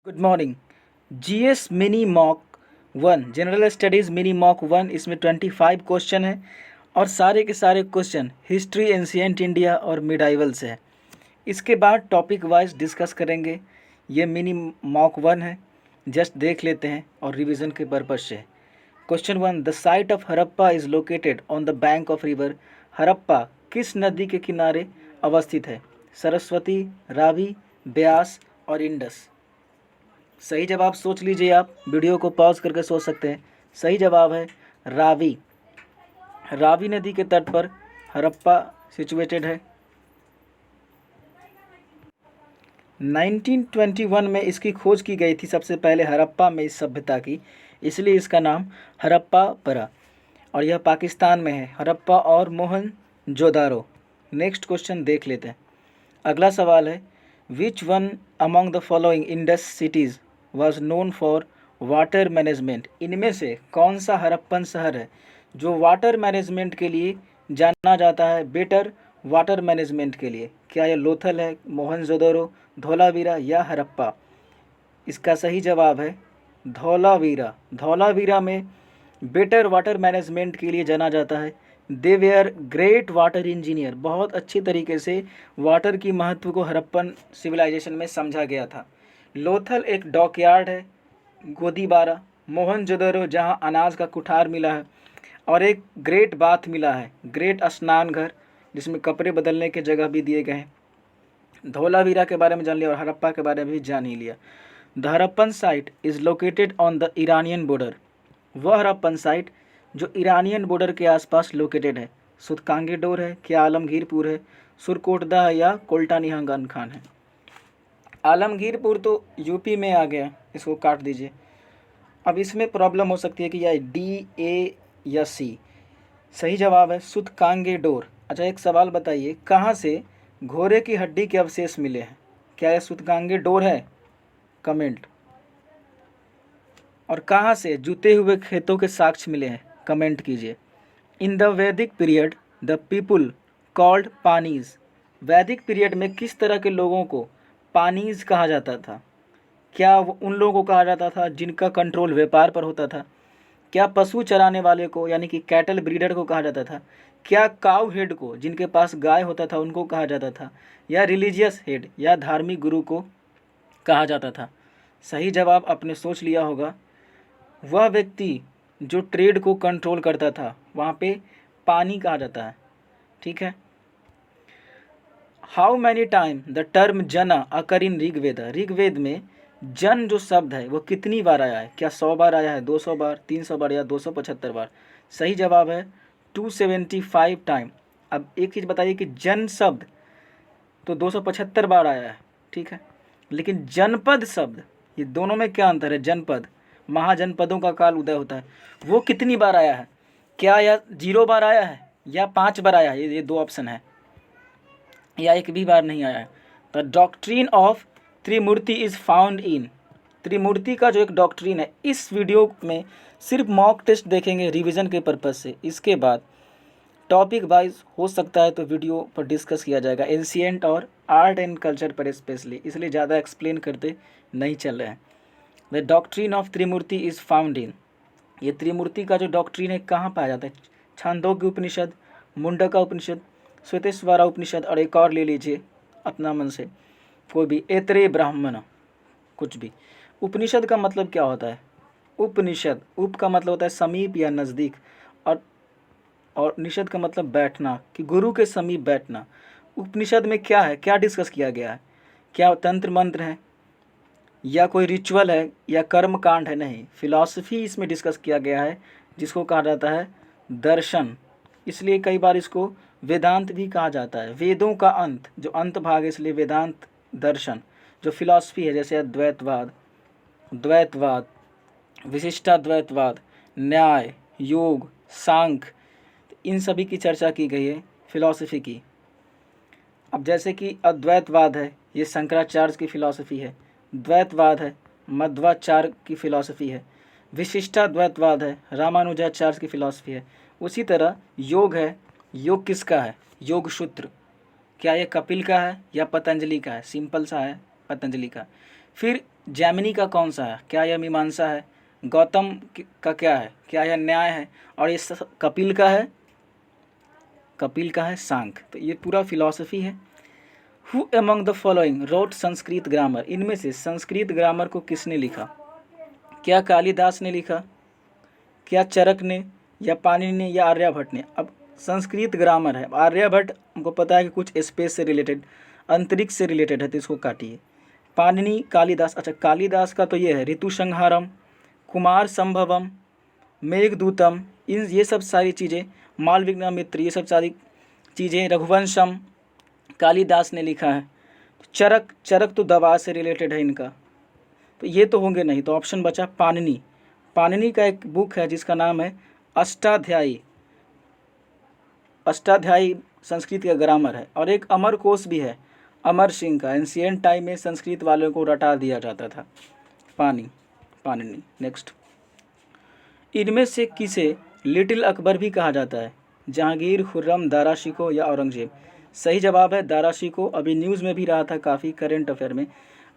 Good morning. GS mini mock 1 general studies mini mock 1, इसमें 25 question है और सारे के सारे क्वेश्चन हिस्ट्री, एंशिएंट इंडिया और मिडाइवल से है। इसके बाद टॉपिक वाइज डिस्कस करेंगे। ये मिनी मॉक 1 है, जस्ट देख लेते हैं और रिवीजन के पर्पज से। Question 1, the site of Harappa is located on the bank of river. Harappa किस नदी के किनारे अवस्थित है? सरस्वती, रावी, ब्यास और इंडस। सही जवाब सोच लीजिए, आप वीडियो को पॉज करके सोच सकते हैं। सही जवाब है रावी। रावी नदी के तट पर हड़प्पा सिचुएटेड है। 1921 में इसकी खोज की गई थी सबसे पहले हड़प्पा में इस सभ्यता की, इसलिए इसका नाम हड़प्पा पड़ा और यह पाकिस्तान में है, हड़प्पा और मोहनजोदारो। नेक्स्ट क्वेश्चन देख लेते हैं। अगला सवाल है, which one among the following Indus cities was known for water management. इनमें से कौन सा हड़प्पन शहर है जो वाटर मैनेजमेंट के लिए जाना जाता है, बेटर वाटर मैनेजमेंट के लिए? क्या यह लोथल है, मोहनजोदड़ो, धौलावीरा या हड़प्पा? इसका सही जवाब है धौलावीरा। धौलावीरा में बेटर वाटर मैनेजमेंट के लिए जाना जाता है। दे वेयर ग्रेट वाटर इंजीनियर। बहुत अच्छी तरीके से वाटर की महत्व को हड़प्पन सिविलाइजेशन में समझा गया था। लोथल एक डॉकयार्ड है, गोदीबारा। मोहनजोदड़ो जहाँ अनाज का कुठार मिला है और एक ग्रेट बाथ मिला है, ग्रेट स्नान घर जिसमें कपड़े बदलने के जगह भी दिए गए हैं। धौलावीरा के बारे में जान लिया और हड़प्पा के बारे में भी जान ही लिया। The Harappan site is located on the Iranian border. वह हड़प्पन साइट जो ईरानियन बॉर्डर के आसपास लोकेटेड है, सुतकांगेडोर है, क्या आलमगीरपुर है, सुरकोटदा है या कोल्टानीहंगन खान है? आलमगीरपुर तो यूपी में आ गया, इसको काट दीजिए। अब इसमें प्रॉब्लम हो सकती है कि या डी, ए या सी। सही जवाब है सुतकांगेडोर। अच्छा, एक सवाल बताइए, कहाँ से घोड़े की हड्डी के अवशेष मिले हैं? क्या यह सुतकांगेडोर है? कमेंट। और कहाँ से जुते हुए खेतों के साक्ष्य मिले हैं? कमेंट कीजिए। इन द वैदिक पीरियड द पीपुल कॉल्ड पानीज। वैदिक पीरियड में किस तरह के लोगों को पानीज कहा जाता था? क्या वो उन लोगों को कहा जाता था जिनका कंट्रोल व्यापार पर होता था? क्या पशु चराने वाले को यानी कि कैटल ब्रीडर को कहा जाता था? क्या काउ हेड को, जिनके पास गाय होता था, उनको कहा जाता था? या रिलीजियस हेड या धार्मिक गुरु को कहा जाता था? सही जवाब आपने सोच लिया होगा। वह व्यक्ति जो ट्रेड को कंट्रोल करता था, वहाँ पे पानी कहा जाता है। ठीक है। How many time the term जना अकर इन ऋग्वेद। ऋग्वेद में जन जो शब्द है वो कितनी बार आया है? क्या 100 बार आया है, 200 बार, 300 बार या 275 बार? सही जवाब है 275 टाइम। अब एक चीज़ बताइए कि जन शब्द तो 275 बार आया है, ठीक है, लेकिन जनपद शब्द, ये दोनों में क्या अंतर है? जनपद, महाजनपदों का काल उदय होता है, वो कितनी बार आया है? क्या यह 0 बार आया है या 5 बार आया है? ये 2 ऑप्शन है, या एक भी बार नहीं आया है। The doctrine of Trimurti is found in. Trimurti का जो एक डॉक्ट्रिन है, इस वीडियो में सिर्फ मॉक टेस्ट देखेंगे रिवीजन के पर्पज़ से। इसके बाद टॉपिक वाइज हो सकता है तो वीडियो पर डिस्कस किया जाएगा, एंशिएंट और आर्ट एंड कल्चर पर स्पेशली, इसलिए ज़्यादा एक्सप्लेन करते नहीं चल रहे हैं। The doctrine of Trimurti is found इन। ये त्रिमूर्ति का जो डॉक्ट्रिन है कहाँ पाया जाता है? छांदोग्य उपनिषद, मुंडका उपनिषद, श्वेतेश्वरा उपनिषद और एक और ले लीजिए अपना मन से कोई भी, ऐतरेय ब्राह्मण, कुछ भी। उपनिषद का मतलब क्या होता है? उपनिषद, उप का मतलब होता है समीप या नज़दीक, और निषद का मतलब बैठना, कि गुरु के समीप बैठना। उपनिषद में क्या है, क्या डिस्कस किया गया है? क्या तंत्र मंत्र है या कोई रिचुअल है या कर्म कांड है? नहीं, फिलॉसफी इसमें डिस्कस किया गया है, जिसको कहा जाता है दर्शन। इसलिए कई बार इसको वेदांत भी कहा जाता है। वेदों का अंत, जो अंत भाग है, इसलिए वेदांत दर्शन। जो फिलॉसफी है, जैसे अद्वैतवाद, द्वैतवाद, विशिष्टाद्वैतवाद, न्याय, योग, सांख्य, इन सभी की चर्चा की गई है फिलॉसफी की। अब जैसे कि अद्वैतवाद है, ये शंकराचार्य की फ़िलॉसफी है। द्वैतवाद है, मध्वाचार्य की फ़िलॉसफी है। विशिष्टाद्वैतवाद है, रामानुजाचार्य की फ़िलॉसफी है। उसी तरह योग है, योग किसका है? योग सूत्र, क्या ये कपिल का है या पतंजलि का है? सिंपल सा है, पतंजलि का। फिर जैमिनी का कौन सा है? क्या यह मीमांसा है? गौतम का क्या है? क्या यह न्याय है? और ये कपिल का है? कपिल का है सांख्य। तो ये पूरा फिलॉसफी है। Who among the following wrote Sanskrit grammar? इनमें से संस्कृत ग्रामर को किसने लिखा? क्या कालिदास ने लिखा, क्या चरक ने, या पाणिनि ने, या आर्यभट्ट ने? अब संस्कृत ग्रामर है, आर्यभट्ट हमको पता है कि कुछ स्पेस से रिलेटेड, अंतरिक्ष से रिलेटेड है, तो इसको काटिए। पाणिनि, कालिदास, अच्छा कालिदास का तो ये है ऋतुसंहारम, कुमार संभवम, मेघदूतम, इन ये सब सारी चीज़ें, मालविघ्न ये सब सारी चीज़ें, रघुवंशम कालिदास ने लिखा है। चरक, चरक तो दवा से रिलेटेड है इनका, तो ये तो होंगे नहीं, तो ऑप्शन बचा पाणिनि। पाणिनि का एक बुक है जिसका नाम है अष्टाध्यायी, अष्टाध्यायी संस्कृत का ग्रामर है। और एक अमर कोश भी है अमर सिंह का, एंशिएंट टाइम में संस्कृत वालों को रटा दिया जाता था। पाणिनि। नेक्स्ट, इनमें से किसे लिटिल अकबर भी कहा जाता है? जहांगीर, खुर्रम, दारा शिकोह या औरंगजेब? सही जवाब है दारा शिकोह। अभी न्यूज़ में भी रहा था काफ़ी, करंट अफेयर में।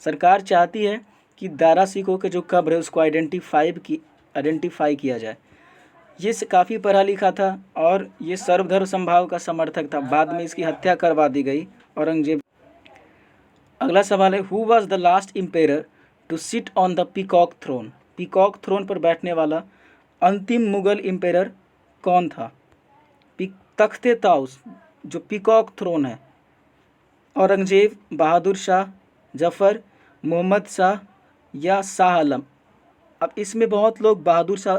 सरकार चाहती है कि दारा शिकोह के जो कब्र है उसको आइडेंटिफाई किया जाए। ये काफ़ी पढ़ा लिखा था और ये सर्वधर्म समभाव का समर्थक था। बाद में इसकी हत्या करवा दी गई औरंगजेब। अगला सवाल है, who was the last emperor to sit on the peacock throne? Peacock throne पर बैठने वाला अंतिम मुगल एम्पेरर कौन था? तख्ते ताउस, जो पीकॉक थ्रोन है, औरंगजेब, बहादुर शाह, जफ़र, मोहम्मद शाह या शाह आलम? अब इसमें बहुत लोग बहादुर शाह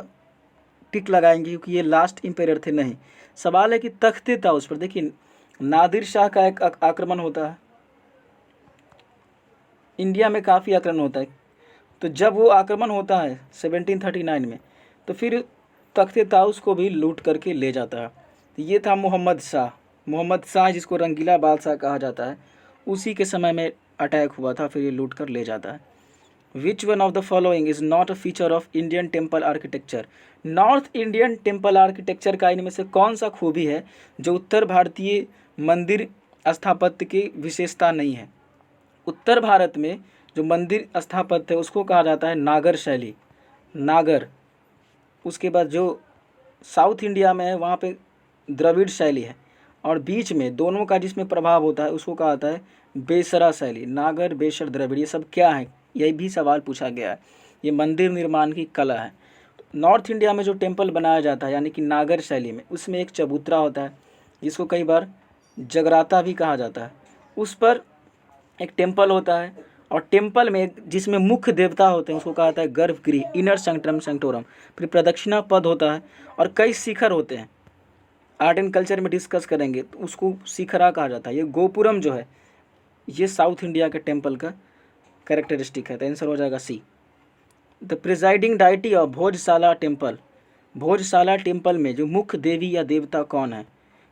टिक लगाएंगे क्योंकि ये लास्ट एम्पेरर थे। नहीं, सवाल है कि तख्ते ताउस पर। देखिए, नादिर शाह का एक आक्रमण होता है, इंडिया में काफ़ी आक्रमण होता है, तो जब वो आक्रमण होता है 1739 में, तो फिर तख्ते ताउस को भी लूट करके ले जाता है। तो ये था मोहम्मद शाह जिसको रंगीला बादशाह कहा जाता है, उसी के समय में अटैक हुआ था, फिर ये लूट कर ले जाता है। विच one of the following is not a feature of Indian temple architecture? North Indian temple architecture का इनमें से कौन सा खूबी है जो उत्तर भारतीय मंदिर स्थापत्य की विशेषता नहीं है? उत्तर भारत में जो मंदिर स्थापत्य है उसको कहा जाता है नागर शैली, नागर। उसके बाद जो साउथ इंडिया में है वहाँ पे द्रविड़ शैली है, और बीच में दोनों का जिसमें प्रभाव होता है उसको कहा जाता है बेसरा शैली। नागर, बेसर, द्रविड़, ये सब क्या है? यही भी सवाल पूछा गया है। ये मंदिर निर्माण की कला है। नॉर्थ इंडिया में जो टेम्पल बनाया जाता है यानी कि नागर शैली में, उसमें एक चबूतरा होता है जिसको कई बार जगराता भी कहा जाता है। उस पर एक टेम्पल होता है, और टेम्पल में जिसमें मुख्य देवता होते हैं उसको कहा जाता है गर्भगृह, इनर सेंक्टम सेंक्टोरम। फिर प्रदक्षिणा पद होता है और कई शिखर होते हैं। आर्ट एंड कल्चर में डिस्कस करेंगे तो उसको शिखरा कहा जाता है। ये गोपुरम जो है ये साउथ इंडिया के टेम्पल का कैरेक्टरिस्टिक है, तो आंसर हो जाएगा C. The presiding deity of Bhojshala temple? Bhojshala temple में जो मुख्य देवी या देवता कौन है?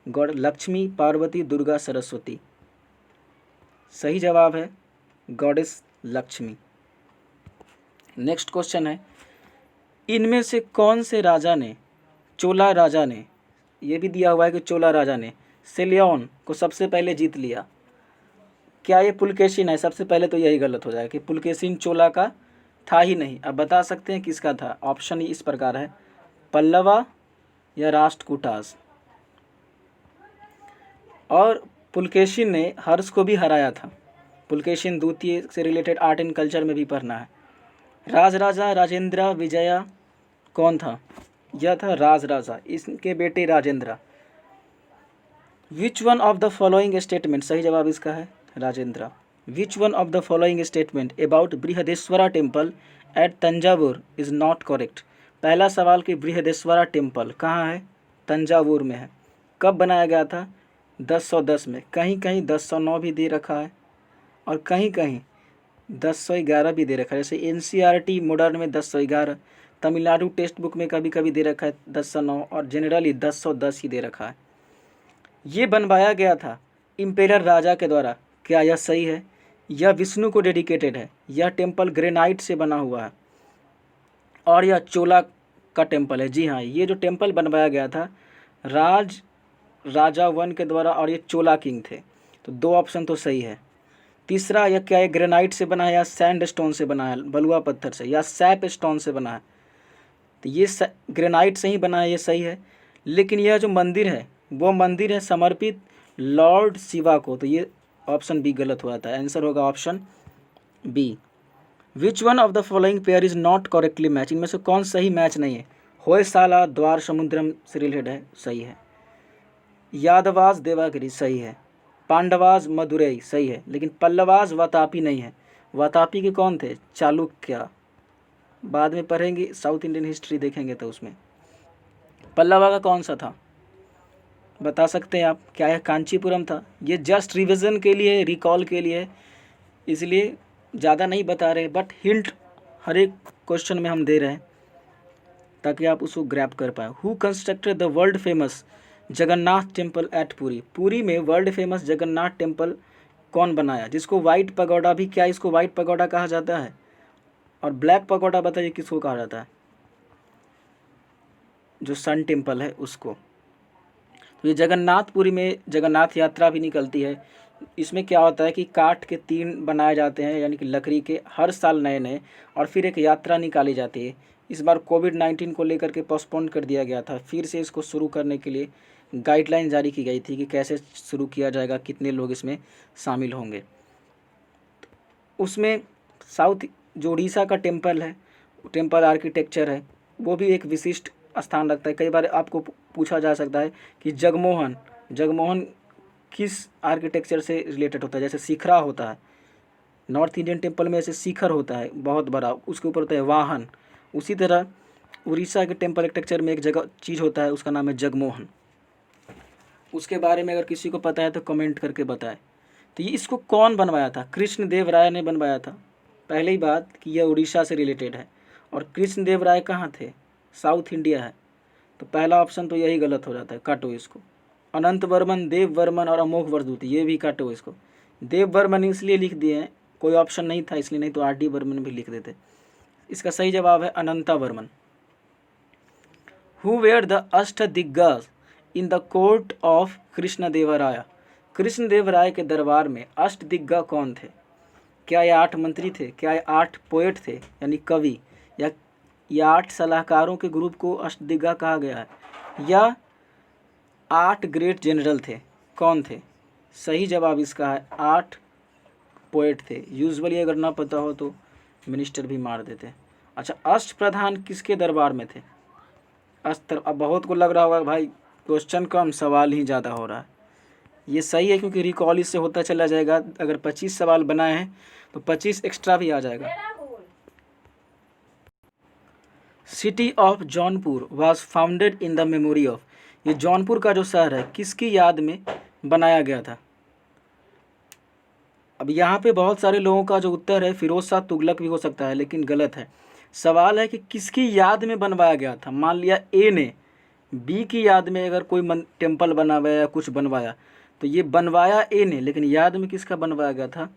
गॉड लक्ष्मी, पार्वती, दुर्गा, सरस्वती? सही जवाब है गॉडेस लक्ष्मी। नेक्स्ट क्वेश्चन है, इनमें से कौन से राजा ने, चोला राजा ने, ये भी दिया हुआ है कि चोला राजा ने सेलियन को सबसे पहले जीत लिया? क्या ये पुलकेशिन है? सबसे पहले तो यही गलत हो जाएगा कि पुलकेशिन चोला का था ही नहीं। अब बता सकते हैं किसका था? ऑप्शन इस प्रकार है, पल्लवा या राष्ट्रकूटास। और पुलकेशिन ने हर्ष को भी हराया था। पुलकेशिन द्वितीय से रिलेटेड आर्ट एंड कल्चर में भी पढ़ना है। राजराजा राजेंद्र विजया कौन था? यह था राजराजा, इसके बेटे राजेंद्र। विच one of the following statement? सही जवाब इसका है राजेंद्र। विच one of the following statement about Brihadeeswara temple at Thanjavur is not correct? पहला सवाल कि बृहदेश्वरा टेम्पल कहाँ है? तंजावुर में है। कब बनाया गया था? 1010 में। कहीं कहीं 1009 भी दे रखा है और कहीं कहीं 1011 भी दे रखा है। जैसे NCERT मॉडर्न में 1011, तमिलनाडु टेक्स्ट बुक में कभी कभी दे रखा है 1009, और जनरली 1010 ही दे रखा है। ये बनवाया गया था इम्पेरर राजा के द्वारा। क्या यह सही है? यह विष्णु को डेडिकेटेड है। यह टेम्पल ग्रेनाइट से बना हुआ है और यह चोला का टेम्पल है। जी हाँ, ये जो टेम्पल बनवाया गया था राजा 1 के द्वारा और ये चोला किंग थे। तो 2 ऑप्शन तो सही है। तीसरा, यह क्या है, ग्रेनाइट से बना है या सैंडस्टोन से बना है, बलुआ पत्थर से, या सैप स्टोन से बना है। तो ये ग्रेनाइट से ही बना है, ये सही है। लेकिन यह जो मंदिर है वो मंदिर है समर्पित लॉर्ड शिवा को, तो ये ऑप्शन बी गलत हुआ था। आंसर होगा option B. Which one of the following pair is not correctly match, इनमें से कौन सही मैच नहीं है। होयसाला द्वार समुद्रम से रिलेटेड है, सही है। यादवाज देवागिरी सही है। पांडवाज मदुरई सही है, लेकिन पल्लवाज वातापी नहीं है। वातापी के कौन थे, चालुक्य, बाद में पढ़ेंगे, साउथ इंडियन हिस्ट्री देखेंगे तो उसमें। पल्लवा का कौन सा था, बता सकते हैं आप, क्या है, कांचीपुरम था। ये जस्ट रिवीजन के लिए, रिकॉल के लिए, इसलिए ज़्यादा नहीं बता रहे, बट हिंट हर एक क्वेश्चन में हम दे रहे हैं ताकि आप उसको ग्रैब कर पाए। Who constructed the world famous Jagannath temple at Puri, Puri में वर्ल्ड फेमस जगन्नाथ टेम्पल कौन बनाया, जिसको वाइट पगोडा भी, क्या इसको वाइट पगोडा कहा जाता है, और ब्लैक पगोडा बताइए किसको कहा जाता है, जो सन टेम्पल है उसको। तो ये जगन्नाथपुरी में जगन्नाथ यात्रा भी निकलती है। इसमें क्या होता है कि काठ के 3 बनाए जाते हैं, यानी कि लकड़ी के, हर साल नए नए, और फिर एक यात्रा निकाली जाती है। इस बार कोविड-19 को लेकर के पोस्टपोन कर दिया गया था, फिर से इसको शुरू करने के लिए गाइडलाइन जारी की गई थी कि कैसे शुरू किया जाएगा, कितने लोग इसमें शामिल होंगे। उसमें साउथ जो उड़ीसा का टेम्पल है, टेम्पल आर्किटेक्चर है, वो भी एक विशिष्ट स्थान रखता है। कई बार आपको पूछा जा सकता है कि जगमोहन, जगमोहन किस आर्किटेक्चर से रिलेटेड होता है, जैसे शिखरा होता है नॉर्थ इंडियन टेम्पल में, ऐसे शिखर होता है बहुत बड़ा, उसके ऊपर होता है वाहन। उसी तरह उड़ीसा के टेम्पल आर्किटेक्चर में एक जगह चीज़ होता है, उसका नाम है जगमोहन। उसके बारे में अगर किसी को पता है तो कमेंट करके बताएं। तो ये इसको कौन बनवाया था, कृष्ण देव राय ने बनवाया था। पहले ही बात कि यह उड़ीसा से रिलेटेड है, और कृष्ण देव राय कहाँ थे, साउथ इंडिया है, तो पहला ऑप्शन तो यही गलत हो जाता है, काटो इसको। अनंत वर्मन, देव वर्मन और अमोघ वर्धूति, ये भी काटो इसको। देव वर्मन इसलिए लिख दिए हैं, कोई ऑप्शन नहीं था इसलिए, नहीं तो आर डी वर्मन भी लिख देते। इसका सही जवाब है Ananta Varman. Who were the Ashtadiggaja in the court of Krishnadevaraya, Krishnadevaraya के दरबार में अष्टदिग्गज कौन थे, क्या ये 8 मंत्री थे, क्या ये 8 पोएट थे यानी कवि, या 8 सलाहकारों के ग्रुप को अष्टदिग्गज कहा गया है, या 8 ग्रेट जनरल थे, कौन थे। सही जवाब इसका है 8 पोएट थे। यूजुअली अगर ना पता हो तो मिनिस्टर भी मार देते। अच्छा, अष्ट प्रधान किसके दरबार में थे, अब बहुत को लग रहा होगा भाई क्वेश्चन कम सवाल ही ज़्यादा हो रहा है। ये सही है क्योंकि रिकॉल इससे होता चला जाएगा, अगर 25 सवाल बनाए हैं तो 25 एक्स्ट्रा भी आ जाएगा। City of Jaunpur was founded in the memory of, ये जौनपुर का जो शहर है किसकी याद में बनाया गया था। अब यहाँ पे बहुत सारे लोगों का जो उत्तर है फिरोज शाह तुगलक भी हो सकता है, लेकिन गलत है। सवाल है कि किसकी याद में बनवाया गया था। मान लिया ए ने बी की याद में अगर कोई टेम्पल बनवाया या कुछ बनवाया, तो ये बनवाया ए ने, लेकिन याद में किसका बनवाया गया था,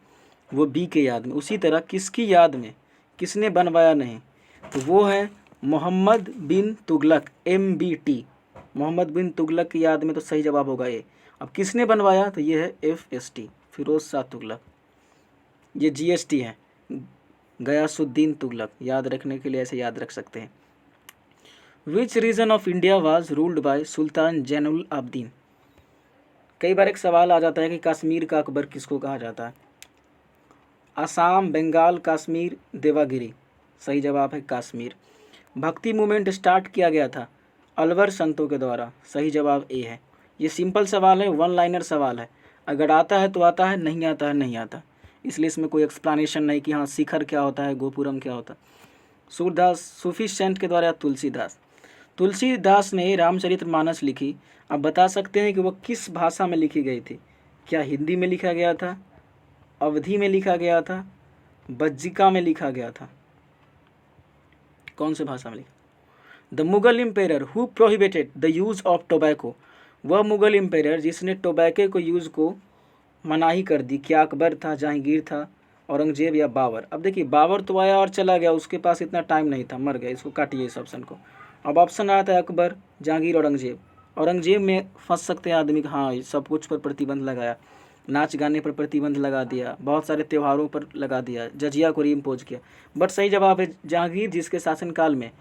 वो बी के याद में। उसी तरह किसकी याद में किसने बनवाया नहीं, तो वो है मोहम्मद बिन तुगलक, MBT, मोहम्मद बिन तुगलक की याद में, तो सही जवाब होगा ए। अब किसने बनवाया, तो ये है FST, फिरोज शाह तुगलक। ये GST है, गयासुद्दीन तुगलक, याद रखने के लिए ऐसे याद रख सकते हैं। Which region of India was ruled by sultan Zainul Abidin, कई बार एक सवाल आ जाता है कि कश्मीर का अकबर किसको कहा जाता है। असम, बंगाल, कश्मीर, देवागिरी, सही जवाब है कश्मीर। भक्ति मूवमेंट स्टार्ट किया गया था अलवर संतों के द्वारा, सही जवाब ए है। ये सिंपल सवाल है, 1 लाइनर सवाल है, अगर आता है तो आता है, नहीं आता है नहीं आता, इसलिए इसमें कोई एक्सप्लेनेशन नहीं कि हाँ शिखर क्या होता है, गोपुरम क्या होता है। सूरदास, सूफी सेंट के द्वारा तुलसीदास, तुलसीदास ने रामचरितमानस लिखी। आप बता सकते हैं कि वो किस भाषा में लिखी गई थी, क्या हिंदी में लिखा गया था, अवधी में लिखा गया था, बज्जिका में लिखा गया था, कौन से भाषा में लिखा। The Mughal empire who prohibited the use of tobacco, वह मुगल एम्पायर जिसने टोबैको को यूज़ को मनाही कर दी, क्या अकबर था, जहांगीर था, औरंगजेब या बाबर। अब देखिए बाबर तो आया और चला गया, उसके पास इतना टाइम नहीं था, मर गया, इसको काटिए इस ऑप्शन को। अब ऑप्शन आता है अकबर, जहांगीर, औरंगजेब। औरंगजेब में फंस सकते हैं आदमी, हाँ सब कुछ पर प्रतिबंध लगाया, नाच गाने पर प्रतिबंध लगा दिया, बहुत सारे त्योहारों पर लगा दिया, जजिया को रीइम्पोज किया। बट सही जवाब है जहांगीर जिसके शासनकाल में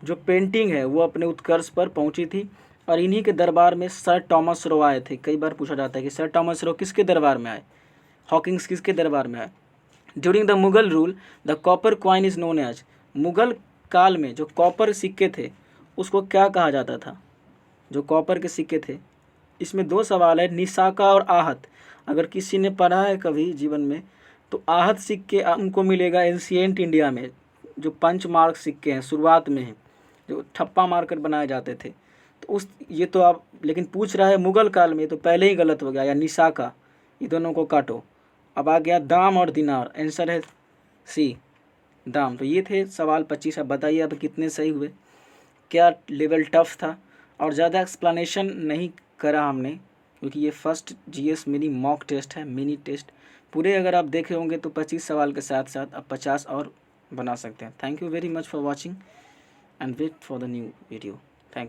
जो पेंटिंग है वो अपने उत्कर्ष पर पहुंची थी और इन्हीं के दरबार में सर टॉमस रो आए थे। कई बार पूछा जाता है कि सर टॉमस रो किसके दरबार में आए, हॉकिंग्स किसके दरबार में आए। During the Mughal rule the copper coin is known as, Mughal काल में जो कॉपर सिक्के थे उसको क्या कहा जाता था, जो कॉपर के सिक्के थे। इसमें दो सवाल है, निसाका और आहत। अगर किसी ने पढ़ा है कभी जीवन में तो आहत सिक्के उनको मिलेगा एंशिएंट इंडिया में, जो पंच मार्क सिक्के हैं शुरुआत में हैं, जो ठप्पा मारकर बनाए जाते थे। तो उस ये तो आप लेकिन पूछ रहा है मुगल काल में, तो पहले ही गलत हो गया, या निसाका, ये दोनों को काटो। अब आ गया दाम और दिनार, आंसर है सी दाम। तो ये थे सवाल 25। अब बताइए अब कितने सही हुए, क्या लेवल टफ था। और ज़्यादा एक्सप्लेनेशन नहीं करा हमने क्योंकि ये first GS mini mock test mini, मिनी टेस्ट। पूरे अगर आप देखे होंगे तो 25 सवाल के साथ साथ आप 50 और बना सकते हैं। Thank you very much for watching and wait for the new video.